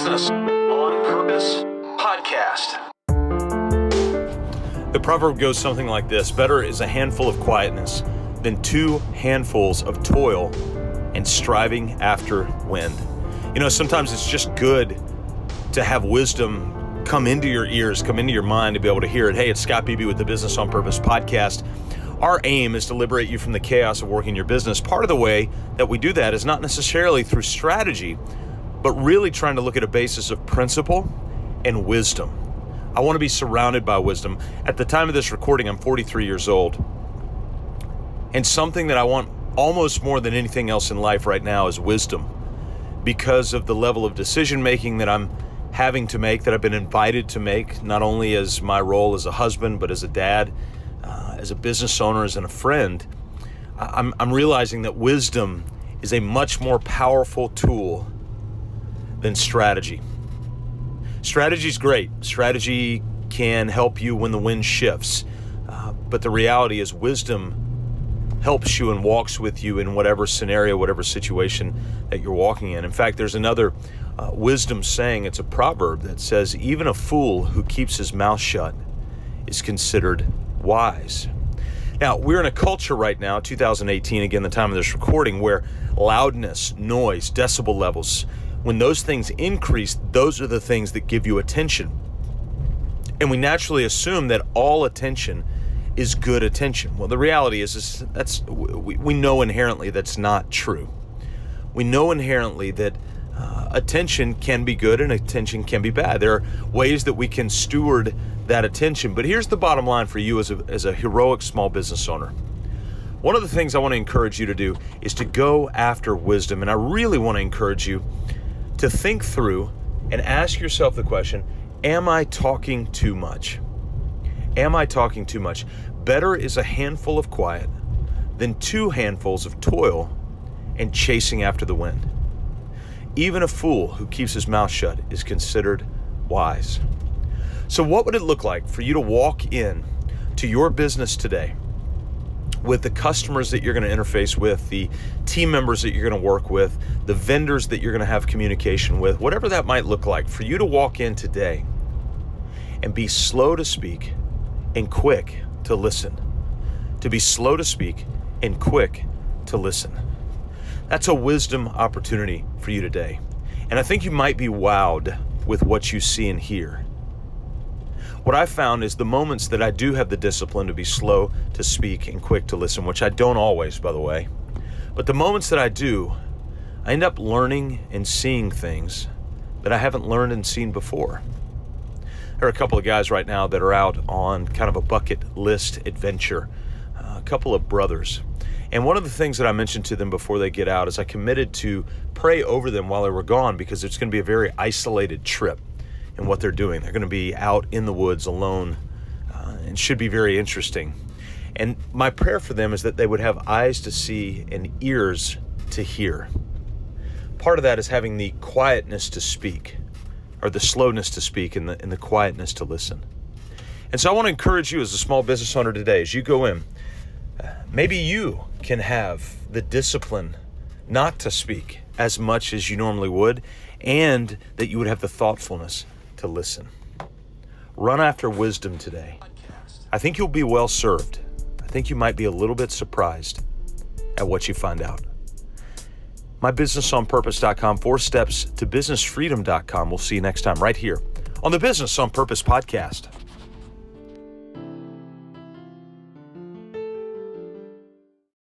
Business on Purpose podcast. The proverb goes something like this: better is a handful of quietness than 2 handfuls of toil and striving after wind. You know, sometimes it's just good to have wisdom come into your ears, come into your mind, to be able to hear it. Hey, it's Scott Beebe with the Business on Purpose podcast. Our aim is to liberate you from the chaos of working your business. Part of the way that we do that is not necessarily through strategy, but really trying to look at a basis of principle and wisdom. I want to be surrounded by wisdom. At the time of this recording, I'm 43 years old. And something that I want almost more than anything else in life right now is wisdom, because of the level of decision making that I'm having to make, that I've been invited to make, not only as my role as a husband, but as a dad, as a business owner, as a friend. I'm realizing that wisdom is a much more powerful tool than strategy. Strategy is great. Strategy can help you when the wind shifts. But the reality is wisdom helps you and walks with you in whatever scenario, whatever situation that you're walking in. In fact, there's another wisdom saying, it's a proverb that says, even a fool who keeps his mouth shut is considered wise. Now, we're in a culture right now, 2018, again, the time of this recording, where loudness, noise, decibel levels, when those things increase, those are the things that give you attention. And we naturally assume that all attention is good attention. Well, the reality is we know inherently that's not true. We know inherently that attention can be good and attention can be bad. There are ways that we can steward that attention. But here's the bottom line for you as a heroic small business owner. One of the things I want to encourage you to do is to go after wisdom. And I really want to encourage you to think through and ask yourself the question, am I talking too much? Am I talking too much? Better is a handful of quiet than 2 handfuls of toil and chasing after the wind. Even a fool who keeps his mouth shut is considered wise. So what would it look like for you to walk in to your business today with the customers that you're going to interface with, the team members that you're going to work with, the vendors that you're going to have communication with, whatever that might look like, for you to walk in today and be slow to speak and quick to listen? To be slow to speak and quick to listen. That's a wisdom opportunity for you today. And I think you might be wowed with what you see and hear. What I found is the moments that I do have the discipline to be slow to speak and quick to listen, which I don't always, by the way, but the moments that I do, I end up learning and seeing things that I haven't learned and seen before. There are a couple of guys right now that are out on kind of a bucket list adventure, a couple of brothers. And one of the things that I mentioned to them before they get out is I committed to pray over them while they were gone, because it's going to be a very isolated trip in what they're doing. They're going to be out in the woods alone, and should be very interesting. And my prayer for them is that they would have eyes to see and ears to hear. Part of that is having the quietness to speak, or the slowness to speak and the quietness to listen. And so I want to encourage you as a small business owner today, as you go in, maybe you can have the discipline not to speak as much as you normally would, and that you would have the thoughtfulness to listen. Run after wisdom today. I think you'll be well served. I think you might be a little bit surprised at what you find out. MyBusinessOnPurpose.com, 4 steps to businessfreedom.com. We'll see you next time right here on the Business on Purpose podcast.